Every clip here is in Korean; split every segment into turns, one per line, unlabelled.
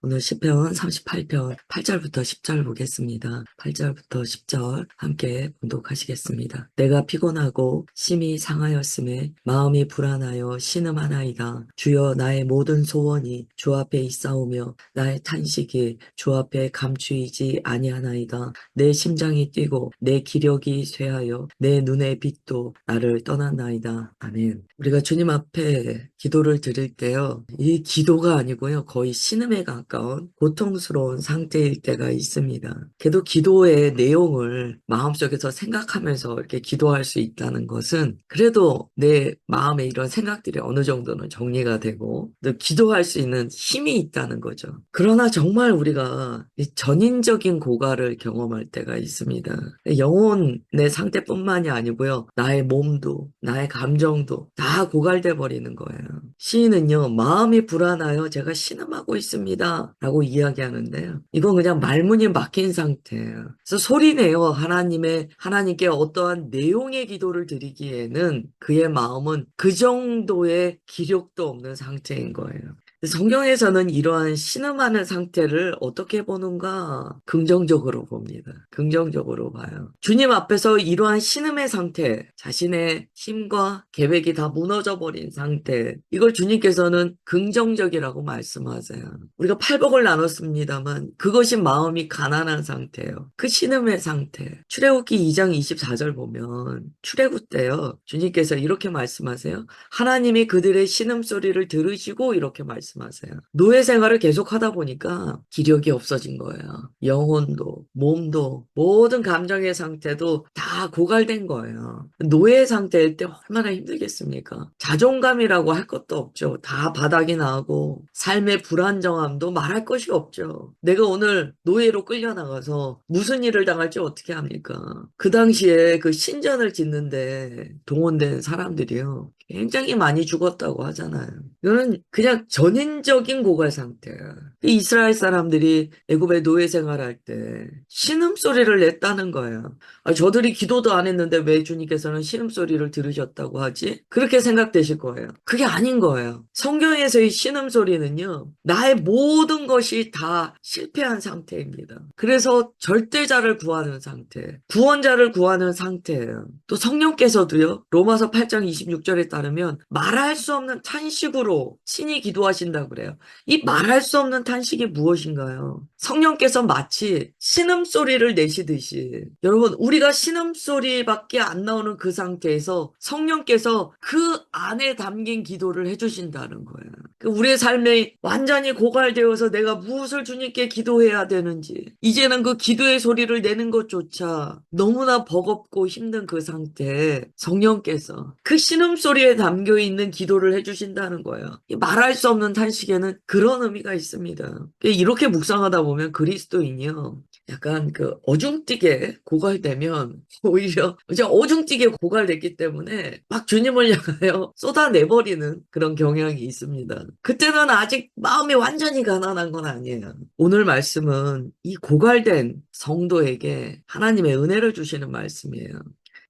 오늘 시편 38편 8절부터 10절 보겠습니다. 8절부터 10절 함께 봉독하시겠습니다. 내가 피곤하고 심히 상하였음에 마음이 불안하여 신음하나이다. 주여 나의 모든 소원이 주 앞에 있사오며 나의 탄식이 주 앞에 감추이지 아니하나이다. 내 심장이 뛰고 내 기력이 쇠하여 내 눈의 빛도 나를 떠났나이다. 아멘. 우리가 주님 앞에 기도를 드릴 때요. 이 기도가 아니고요. 거의 신음에 가까운 고통스러운 상태일 때가 있습니다. 그래도 기도의 내용을 마음속에서 생각하면서 이렇게 기도할 수 있다는 것은 그래도 내 마음에 이런 생각들이 어느 정도는 정리가 되고 또 기도할 수 있는 힘이 있다는 거죠. 그러나 정말 우리가 이 전인적인 고갈을 경험할 때가 있습니다. 영혼의 상태뿐만이 아니고요. 나의 몸도 나의 감정도 다 고갈돼 버리는 거예요. 시인은요, 마음이 불안하여 제가 신음하고 있습니다. 라고 이야기하는데요. 이건 그냥 말문이 막힌 상태예요. 그래서 소리내어 하나님께 어떠한 내용의 기도를 드리기에는 그의 마음은 그 정도의 기력도 없는 상태인 거예요. 성경에서는 이러한 신음하는 상태를 어떻게 보는가? 긍정적으로 봅니다. 긍정적으로 봐요. 주님 앞에서 이러한 신음의 상태, 자신의 힘과 계획이 다 무너져 버린 상태, 이걸 주님께서는 긍정적이라고 말씀하세요. 우리가 팔복을 나눴습니다만 그것이 마음이 가난한 상태예요. 그 신음의 상태. 출애굽기 2장 24절 보면 출애굽 때요. 주님께서 이렇게 말씀하세요. 하나님이 그들의 신음소리를 들으시고 이렇게 말씀하세요. 노예 생활을 계속 하다 보니까 기력이 없어진 거예요. 영혼도, 몸도, 모든 감정의 상태도 다 고갈된 거예요. 노예 상태일 때 얼마나 힘들겠습니까? 자존감이라고 할 것도 없죠. 다 바닥이 나고 삶의 불안정함도 말할 것이 없죠. 내가 오늘 노예로 끌려나가서 무슨 일을 당할지 어떻게 합니까? 그 당시에 그 신전을 짓는데 동원된 사람들이요. 굉장히 많이 죽었다고 하잖아요. 이거는 그냥 전인적인 고갈 상태야. 이스라엘 사람들이 애굽의 노예 생활할 때 신음소리를 냈다는 거예요. 저들이 기도도 안 했는데 왜 주님께서는 신음소리를 들으셨다고 하지? 그렇게 생각되실 거예요. 그게 아닌 거예요. 성경에서의 신음소리는요, 나의 모든 것이 다 실패한 상태입니다. 그래서 절대자를 구하는 상태, 구원자를 구하는 상태예요. 또 성령께서도요, 로마서 8장 26절에 따르면 말할 수 없는 탄식으로 신이 기도하신다고 그래요. 이 말할 수 없는 탄식이 무엇인가요? 성령께서 마치 신음소리를 내시듯이 여러분 우리가 신음소리밖에 안 나오는 그 상태에서 성령께서 그 안에 담긴 기도를 해주신다는 거예요. 우리의 삶이 완전히 고갈되어서 내가 무엇을 주님께 기도해야 되는지 이제는 그 기도의 소리를 내는 것조차 너무나 버겁고 힘든 그 상태에 성령께서 그 신음소리에 담겨있는 기도를 해주신다는 거예요. 말할 수 없는 탄식에는 그런 의미가 있습니다. 이렇게 묵상하다 보면 그리스도인이요. 약간 그 어중뛰게 고갈되면 오히려 이제 어중뛰게 고갈됐기 때문에 막 주님을 향하여 쏟아내버리는 그런 경향이 있습니다. 그때는 아직 마음이 완전히 가난한 건 아니에요. 오늘 말씀은 이 고갈된 성도에게 하나님의 은혜를 주시는 말씀이에요.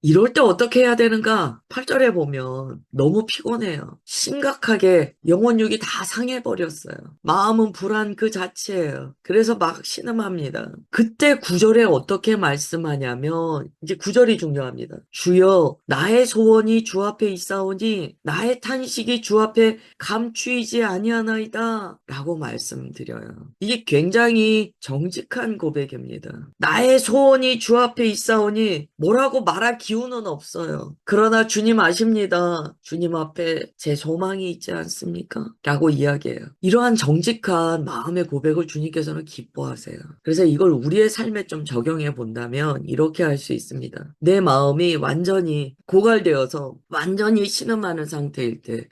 이럴 때 어떻게 해야 되는가? 8절에 보면 너무 피곤해요. 심각하게 영혼육이 다 상해버렸어요. 마음은 불안 그 자체예요. 그래서 막 신음합니다. 그때 9절에 어떻게 말씀하냐면 이제 9절이 중요합니다. 주여 나의 소원이 주 앞에 있사오니 나의 탄식이 주 앞에 감추이지 아니하나이다 라고 말씀드려요. 이게 굉장히 정직한 고백입니다. 나의 소원이 주 앞에 있사오니 뭐라고 말할 기운은 없어요. 그러나 주님 아십니다. 주님 앞에 제 소망이 있지 않습니까? 라고 이야기해요. 이러한 정직한 마음의 고백을 주님께서는 기뻐하세요. 그래서 이걸 우리의 삶에 좀 적용해 본다면 이렇게 할 수 있습니다. 내 마음이 완전히 고갈되어서 완전히 신음하는 상태일 때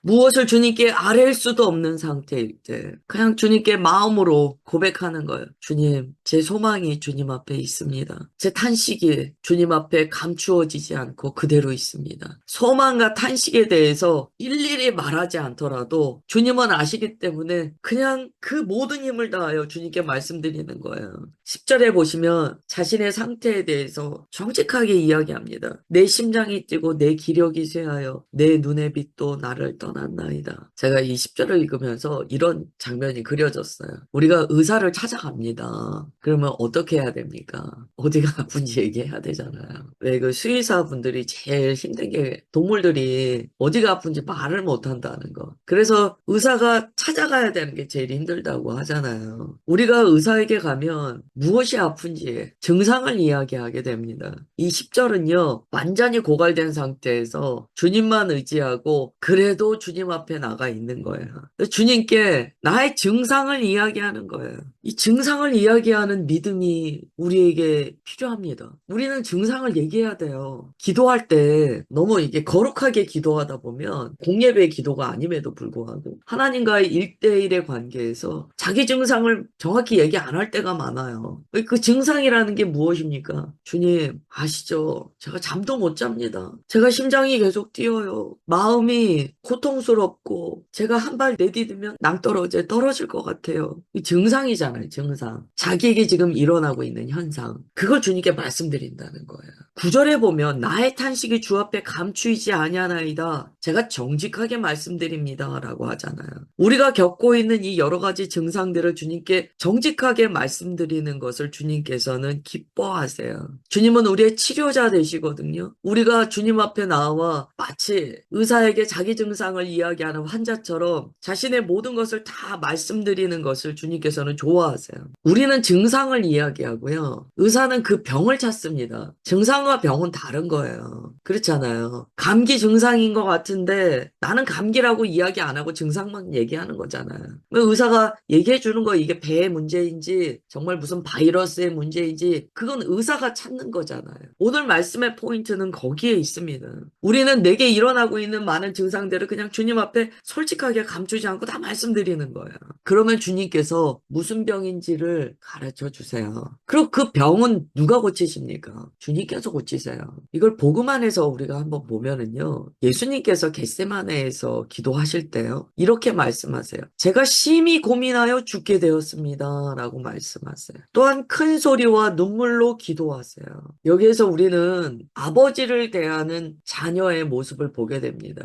무엇을 주님께 아뢰일 수도 없는 상태일 때 그냥 주님께 마음으로 고백하는 거예요. 주님, 제 소망이 주님 앞에 있습니다. 제 탄식이 주님 앞에 감추어지지 않고 그대로 있습니다. 소망과 탄식에 대해서 일일이 말하지 않더라도 주님은 아시기 때문에 그냥 그 모든 힘을 다하여 주님께 말씀드리는 거예요. 10절에 보시면 자신의 상태에 대해서 정직하게 이야기합니다. 내 심장이 뛰고 내 기력이 쇠하여 내 눈의 빛도 나를 떠났나이다. 제가 이 10절을 읽으면서 이런 장면이 그려졌어요. 우리가 의사를 찾아갑니다. 그러면 어떻게 해야 됩니까? 어디가 아픈지 얘기해야 되잖아요. 왜 그 수의사분들이 제일 힘든 게 동물들이 어디가 아픈지 말을 못 한다는 거. 그래서 의사가 찾아가야 되는 게 제일 힘들다고 하잖아요. 우리가 의사에게 가면 무엇이 아픈지 증상을 이야기하게 됩니다. 이 10절은요, 완전히 고갈된 상태에서 주님만 의지하고 그래도 주님 앞에 나가 있는 거예요. 주님께 나의 증상을 이야기하는 거예요. 이 증상을 이야기하는 믿음이 우리에게 필요합니다. 우리는 증상을 얘기해야 돼요. 기도할 때 너무 이게 거룩하게 기도하다 보면 공예배의 기도가 아님에도 불구하고 하나님과의 1대1의 관계에서 자기 증상을 정확히 얘기 안 할 때가 많아요. 그 증상이라는 게 무엇입니까? 주님, 아시죠? 제가 잠도 못 잡니다. 제가 심장이 계속 뛰어요. 마음이 고통스럽고 제가 한 발 내디디면 낭떠러지에 떨어질 것 같아요. 이 증상이잖아요, 증상. 자기에게 지금 일어나고 있는 현상. 그걸 주님께 말씀드린다는 거예요. 9절에 보면 나의 탄식이 주 앞에 감추이지 아니하나이다. 제가 정직하게 말씀드립니다. 라고 하잖아요. 우리가 겪고 있는 이 여러 가지 증상들을 주님께 정직하게 말씀드리는 것을 주님께서는 기뻐하세요. 주님은 우리의 치료자 되시거든요. 우리가 주님 앞에 나와 마치 의사에게 자기 증상을 이야기하는 환자처럼 자신의 모든 것을 다 말씀드리는 것을 주님께서는 좋아하세요. 우리는 증상을 이야기하고요. 의사는 그 병을 찾습니다. 증상과 병은 다른 거예요. 그렇잖아요. 감기 증상인 것 같은데 나는 감기라고 이야기 안 하고 증상만 얘기하는 거잖아요. 의사가 얘기해 주는 거 이게 배의 문제인지 정말 무슨 바이러스의 문제인지 그건 의사가 찾는 거잖아요. 오늘 말씀의 포인트는 거기에 있습니다. 우리는 내게 일어나고 있는 많은 증상들을 그냥 주님 앞에 솔직하게 감추지 않고 다 말씀드리는 거예요. 그러면 주님께서 무슨 병인지를 가르쳐 주세요. 그리고 그 병은 누가 고치십니까? 주님께서 고치세요. 이걸 복음 안에서 우리가 한번 보면은요. 예수님께서 겟세마네에서 기도하실 때요. 이렇게 말씀하세요. 제가 심히 고민하여 죽게 되었습니다. 라고 말씀하세요. 또한 큰 소리와 눈물로 기도하세요. 여기에서 우리는 아버지를 대하는 자녀의 모습을 보게 됩니다.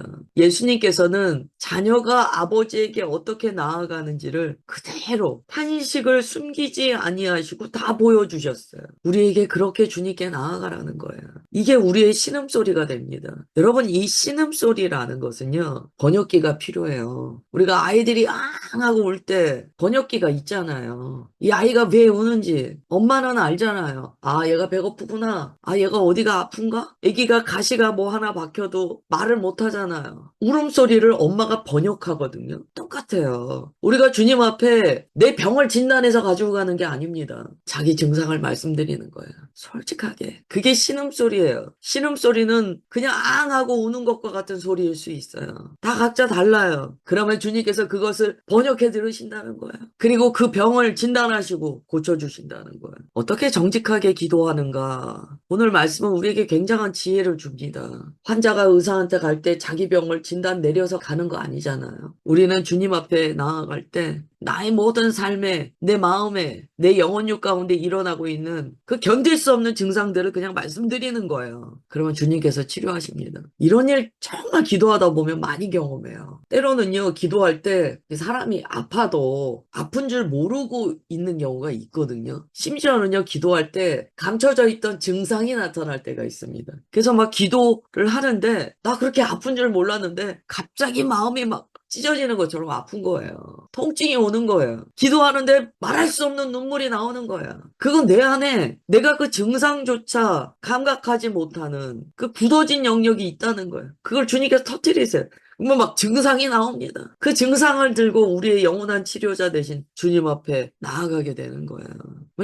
예수님께서는 자녀가 아버지에게 어떻게 나아가는지를 그대로 탄식을 숨기지 아니하시고 다 보여주셨어요. 우리에게 그렇게 주님께 나아가라는 거예요. 이게 우리의 신음소리가 됩니다. 여러분, 이 신음소리라는 것은요, 번역기가 필요해요. 우리가 아이들이 앙 하고 울 때 번역기가 있잖아요. 이 아이가 왜 우는지 엄마는 알잖아요. 아, 얘가 배고프구나. 아, 얘가 어디가 아픈가? 애기가 가시가 뭐 하나 박혀도 말을 못 하잖아요. 울음소리를 엄마가 번역하거든요. 똑같아요. 우리가 주님 앞에 내 병을 진단해서 가지고 가는 게 아닙니다. 자기 증상을 말씀드리는 거예요. 솔직하게. 그게 신음소리예요. 신음소리는 그냥 앙 하고 우는 것과 같은 소리일 수 있어요. 다 각자 달라요. 그러면 주님께서 그것을 번역해 들으신다는 거예요. 그리고 그 병을 진단하시고 고쳐주신다는 거예요. 어떻게 정직하게 기도하는가. 오늘 말씀은 우리에게 굉장한 지혜를 줍니다. 환자가 의사한테 갈 때 자기 병을 진단 내려서 가는 거 아니잖아요. 우리는 주님 앞에 나아갈 때 나의 모든 삶에, 내 마음에, 내 영혼육 가운데 일어나고 있는 그 견딜 수 없는 증상들을 그냥 말씀드리는 거예요. 그러면 주님께서 치료하십니다. 이런 일 정말 기도하다 보면 많이 경험해요. 때로는요, 기도할 때 사람이 아파도 아픈 줄 모르고 있는 경우가 있거든요. 심지어는요, 기도할 때 감춰져 있던 증상이 나타날 때가 있습니다. 그래서 막 기도를 하는데 나 그렇게 아픈 줄 몰랐는데 갑자기 마음이 막 찢어지는 것처럼 아픈 거예요. 통증이 오는 거예요. 기도하는데 말할 수 없는 눈물이 나오는 거야. 그건 내 안에 내가 그 증상조차 감각하지 못하는 그 굳어진 영역이 있다는 거예요. 그걸 주님께서 터뜨리세요. 막 증상이 나옵니다. 그 증상을 들고 우리의 영원한 치료자 되신 주님 앞에 나아가게 되는 거예요.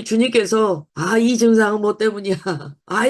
주님께서 이 증상은 뭐 때문이야.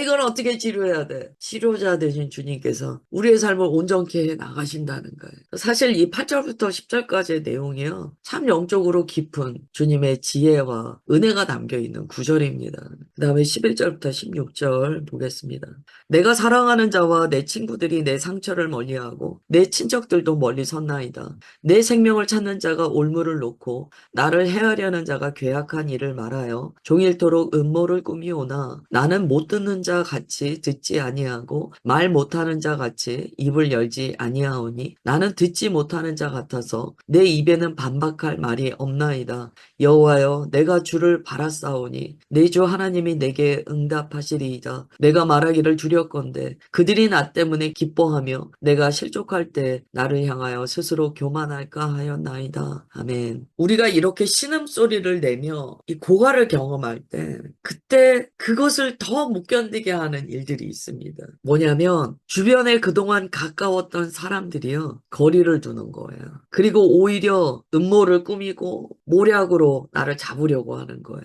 이걸 어떻게 치료해야 돼. 치료자 되신 주님께서 우리의 삶을 온전케 해 나가신다는 거예요. 사실 이 8절부터 10절까지의 내용이요. 참 영적으로 깊은 주님의 지혜와 은혜가 담겨 있는 구절입니다. 그 다음에 11절부터 16절 보겠습니다. 내가 사랑하는 자와 내 친구들이 내 상처를 멀리하고 내 친척들도 멀리 섰나이다. 내 생명을 찾는 자가 올무를 놓고 나를 해하려는 자가 괴악한 일을 말하여 종일토록 음모를 꾸미오나 나는 못 듣는 자 같이 듣지 아니하고 말 못하는 자 같이 입을 열지 아니하오니 나는 듣지 못하는 자 같아서 내 입에는 반박할 말이 없나이다. 여호와여 내가 주를 바라싸오니 내 주 하나님이 내게 응답하시리이다. 내가 말하기를 두렵건대 그들이 나 때문에 기뻐하며 내가 실족할 때 나를 향하여 스스로 교만할까 하였나이다. 아멘. 우리가 이렇게 신음소리를 내며 이 고갈을 경험할 때 그때 그것을 더 못 견디게 하는 일들이 있습니다. 뭐냐면 주변에 그동안 가까웠던 사람들이요 거리를 두는 거예요. 그리고 오히려 음모를 꾸미고 모략으로 나를 잡으려고 하는 거예요.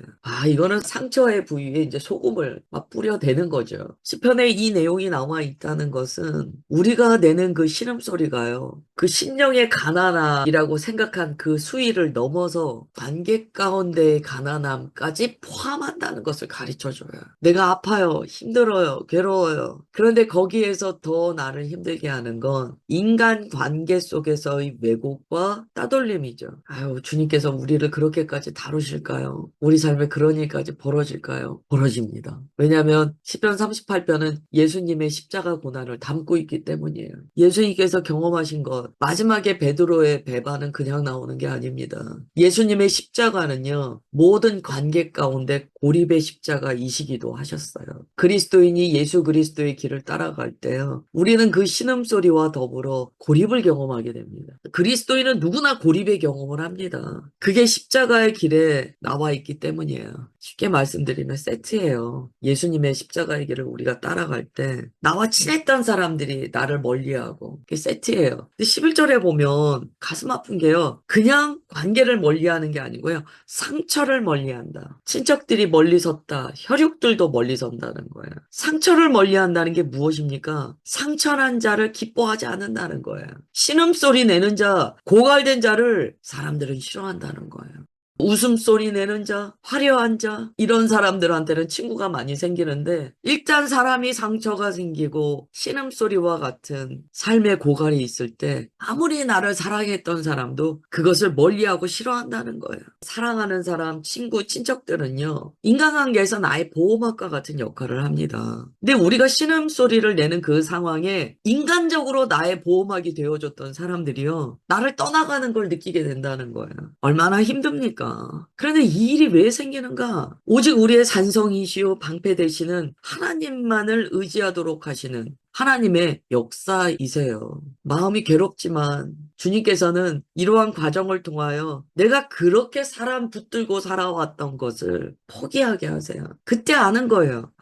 이거는 상처의 부위에 이제 소금을 막 뿌려대는 거죠. 시편에 이 내용이 나와 있다는 것은 우리가 내는 그 신음소리가요. 그 심령의 가난함이라고 생각한 그 수위를 넘어서 관계 가운데의 가난함까지 포함한다는 것을 가르쳐줘요. 내가 아파요, 힘들어요, 괴로워요. 그런데 거기에서 더 나를 힘들게 하는 건 인간 관계 속에서의 왜곡과 따돌림이죠. 주님께서 우리를 그렇게까지 다루실까요? 우리 삶에 그런 일까지 벌어질까요? 벌어집니다. 왜냐하면 시편 38편은 예수님의 십자가 고난을 담고 있기 때문이에요. 예수님께서 경험하신 것, 마지막에 베드로의 배반은 그냥 나오는 게 아닙니다. 예수님의 십자가는요, 모든 관계 가운데 고립의 십자가이시기도 하셨어요. 그리스도인이 예수 그리스도의 길을 따라갈 때요, 우리는 그 신음소리와 더불어 고립을 경험하게 됩니다. 그리스도인은 누구나 고립의 경험을 합니다. 그게 십자가의 길에 나와 있기 때문이에요. 쉽게 말씀드리면 세트예요. 예수님의 십자가의 길을 우리가 따라갈 때 나와 친했던 사람들이 나를 멀리하고 그게 세트예요. 근데 11절에 보면 가슴 아픈 게요. 그냥 관계를 멀리하는 게 아니고요. 상처를 멀리한다. 친척들이 멀리 섰다. 혈육들도 멀리 선다는 거예요. 상처를 멀리한다는 게 무엇입니까? 상처난 자를 기뻐하지 않는다는 거예요. 신음소리 내는 자, 고갈된 자를 사람들은 싫어한다는 거예요. 웃음소리 내는 자, 화려한 자, 이런 사람들한테는 친구가 많이 생기는데 일단 사람이 상처가 생기고 신음소리와 같은 삶의 고갈이 있을 때 아무리 나를 사랑했던 사람도 그것을 멀리하고 싫어한다는 거예요. 사랑하는 사람, 친구, 친척들은요. 인간관계에서 나의 보호막과 같은 역할을 합니다. 근데 우리가 신음소리를 내는 그 상황에 인간적으로 나의 보호막이 되어줬던 사람들이요. 나를 떠나가는 걸 느끼게 된다는 거예요. 얼마나 힘듭니까? 그런데 이 일이 왜 생기는가? 오직 우리의 산성이시오 방패 되시는 하나님만을 의지하도록 하시는 하나님의 역사이세요. 마음이 괴롭지만 주님께서는 이러한 과정을 통하여 내가 그렇게 사람 붙들고 살아왔던 것을 포기하게 하세요. 그때 아는 거예요.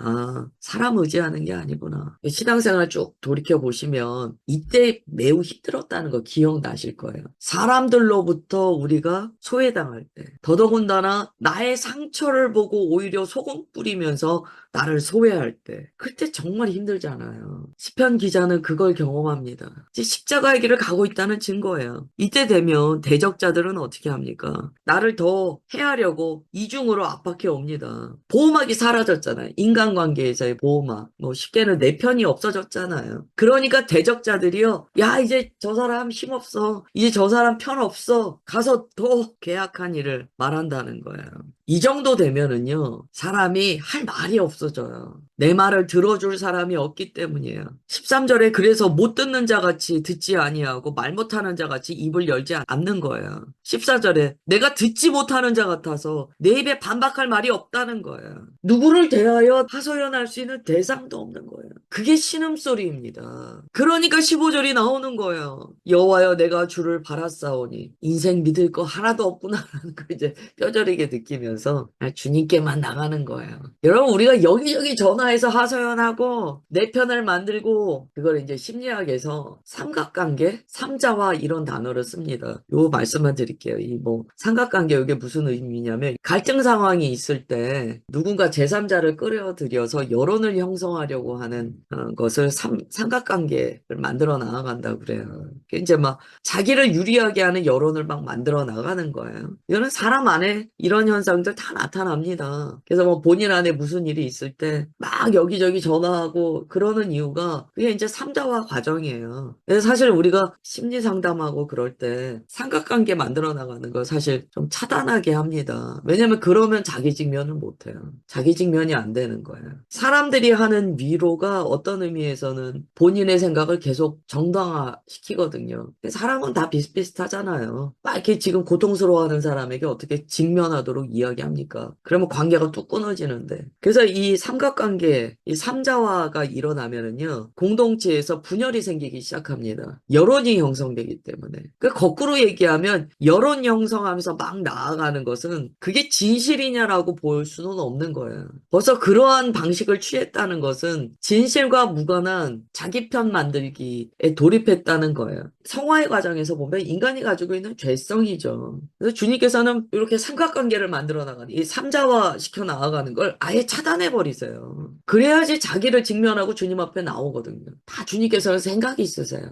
사람 의지하는 게 아니구나. 신앙생활 쭉 돌이켜보시면 이때 매우 힘들었다는 거 기억나실 거예요. 사람들로부터 우리가 소외당할 때 더더군다나 나의 상처를 보고 오히려 소금 뿌리면서 나를 소외할 때 그때 정말 힘들잖아요. 시편 기자는 그걸 경험합니다. 이제 십자가의 길을 가고 있다는 증거예요. 이때 되면 대적자들은 어떻게 합니까? 나를 더 해하려고 이중으로 압박해 옵니다. 보호막이 사라졌잖아요. 인간관계에서의 보호막. 쉽게는 내 편이 없어졌잖아요. 그러니까 대적자들이요. 야, 이제 저 사람 힘없어. 이제 저 사람 편 없어. 가서 더 괴악한 일을 말한다는 거예요. 이 정도 되면은요, 사람이 할 말이 없어져요. 내 말을 들어줄 사람이 없기 때문이에요. 13절에 그래서 못 듣는 자 같이 듣지 아니하고 말 못하는 자 같이 입을 열지 않는 거예요. 14절에 내가 듣지 못하는 자 같아서 내 입에 반박할 말이 없다는 거예요. 누구를 대하여 하소연할 수 있는 대상도 없는 거예요. 그게 신음소리입니다. 그러니까 15절이 나오는 거예요. 여호와여 내가 주를 바라싸오니 인생 믿을 거 하나도 없구나라는 거 이제 뼈저리게 느끼면서 주님께만 나가는 거예요. 여러분 우리가 여기저기 전화해서 하소연하고 내 편을 만들고 그걸 이제 심리학에서 삼각관계, 삼자화 이런 단어를 씁니다. 요 말씀만 드릴게요. 이 뭐 삼각관계 이게 무슨 의미냐면 갈등 상황이 있을 때 누군가 제3자를 끌어들여서 여론을 형성하려고 하는 것을 삼각관계를 만들어 나아간다고 그래요. 이제 막 자기를 유리하게 하는 여론을 막 만들어 나가는 거예요. 이거는 사람 안에 이런 현상들 다 나타납니다. 그래서 뭐 본인 안에 무슨 일이 있을 때 막 여기저기 전화하고 그러는 이유가 그게 이제 삼자화 과정이에요. 그래서 사실 우리가 심리 상담하고 그럴 때 삼각관계 만들어 나가는 거 사실 좀 차단하게 합니다. 왜냐면 그러면 자기 직면을 못 해요. 자기 직면이 안 되는 거예요. 사람들이 하는 위로가 어떤 의미에서는 본인의 생각을 계속 정당화시키거든요. 사람은 다 비슷비슷하잖아요. 막 이렇게 지금 고통스러워하는 사람에게 어떻게 직면하도록 이야기합니까? 그러면 관계가 뚝 끊어지는데. 그래서 이 삼각관계, 이 삼자화가 일어나면은요, 공동체에서 분열이 생기기 시작합니다. 여론이 형성되기 때문에. 그 거꾸로 얘기하면 여론 형성하면서 막 나아가는 것은 그게 진실이냐라고 볼 수는 없는 거예요. 벌써 그러한 방식을 취했다는 것은 진실과 무관한 자기 편 만들기에 돌입했다는 거예요. 성화의 과정에서 보면 인간이 가지고 있는 죄성이죠. 그래서 주님께서는 이렇게 삼각관계를 만들어 나가는 이 삼자화 시켜 나아가는 걸 아예 차단해 버리세요. 그래야지 자기를 직면하고 주님 앞에 나오거든요. 다 주님께서는 생각이 있으세요.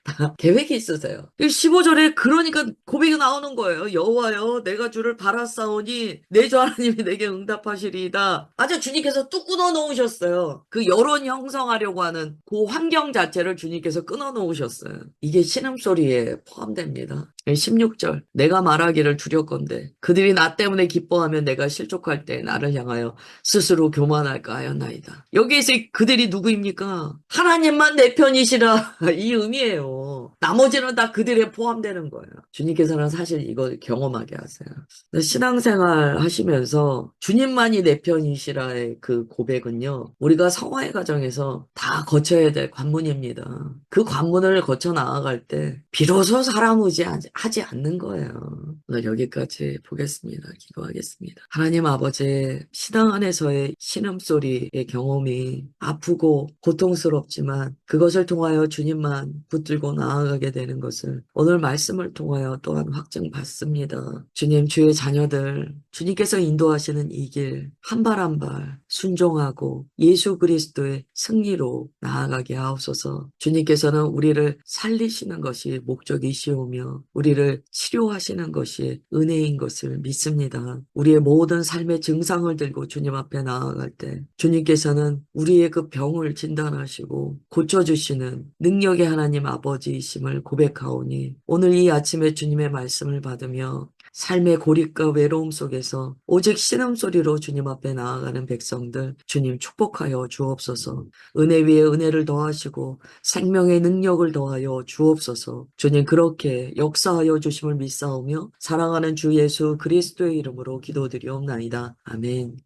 다 계획이 있으세요. 15절에 그러니까 고백이 나오는 거예요. 여호와여 내가 주를 바라사오니 내 주 하나님이 내게 응답하시리이다. 아주 주님께서 뚝 끊어 놓으셨어요. 그 여론 형성하려고 하는 그 환경 자체를 주님께서 끊어 놓으셨어요. 이게 신음소리에 포함됩니다. 16절 내가 말하기를 두렵건대 그들이 나 때문에 기뻐하면 내가 실족할 때 나를 향하여 스스로 교만할까 하였나이다. 여기에서 그들이 누구입니까? 하나님만 내 편이시라 이 의미예요. 나머지는 다 그들에 포함되는 거예요. 주님께서는 사실 이걸 경험하게 하세요. 신앙생활 하시면서 주님만이 내 편이시라의 그 고백은요. 우리가 성화의 과정에서 다 거쳐야 될 관문입니다. 그 관문을 거쳐 나아갈 때 비로소 사람 의지하지 않는 거예요. 오늘 여기까지 보겠습니다. 기도하겠습니다. 하나님 아버지 신앙 안에서의 신음소리의 경험이 아프고 고통스럽지만 그것을 통하여 주님만 붙들고 나아가게 되는 것을 오늘 말씀을 통하여 또한 확증받습니다. 주님 주의 자녀들 주님께서 인도하시는 이 길 한 발 한 발 순종하고 예수 그리스도의 승리로 나아가게 하옵소서. 주님께서는 우리를 살리시는 것이 목적이시오며 우리를 치료하시는 것이 은혜인 것을 믿습니다. 우리의 모든 삶의 증상을 들고 주님 앞에 나아갈 때 주님께서는 우리의 그 병을 진단하시고 고쳐주시는 능력의 하나님 아버지이심을 고백하오니 오늘 이 아침에 주님의 말씀을 받으며 삶의 고립과 외로움 속에서 오직 신음소리로 주님 앞에 나아가는 백성들 주님 축복하여 주옵소서. 은혜 위에 은혜를 더하시고 생명의 능력을 더하여 주옵소서. 주님 그렇게 역사하여 주심을 믿사오며 사랑하는 주 예수 그리스도의 이름으로 기도드리옵나이다. 아멘.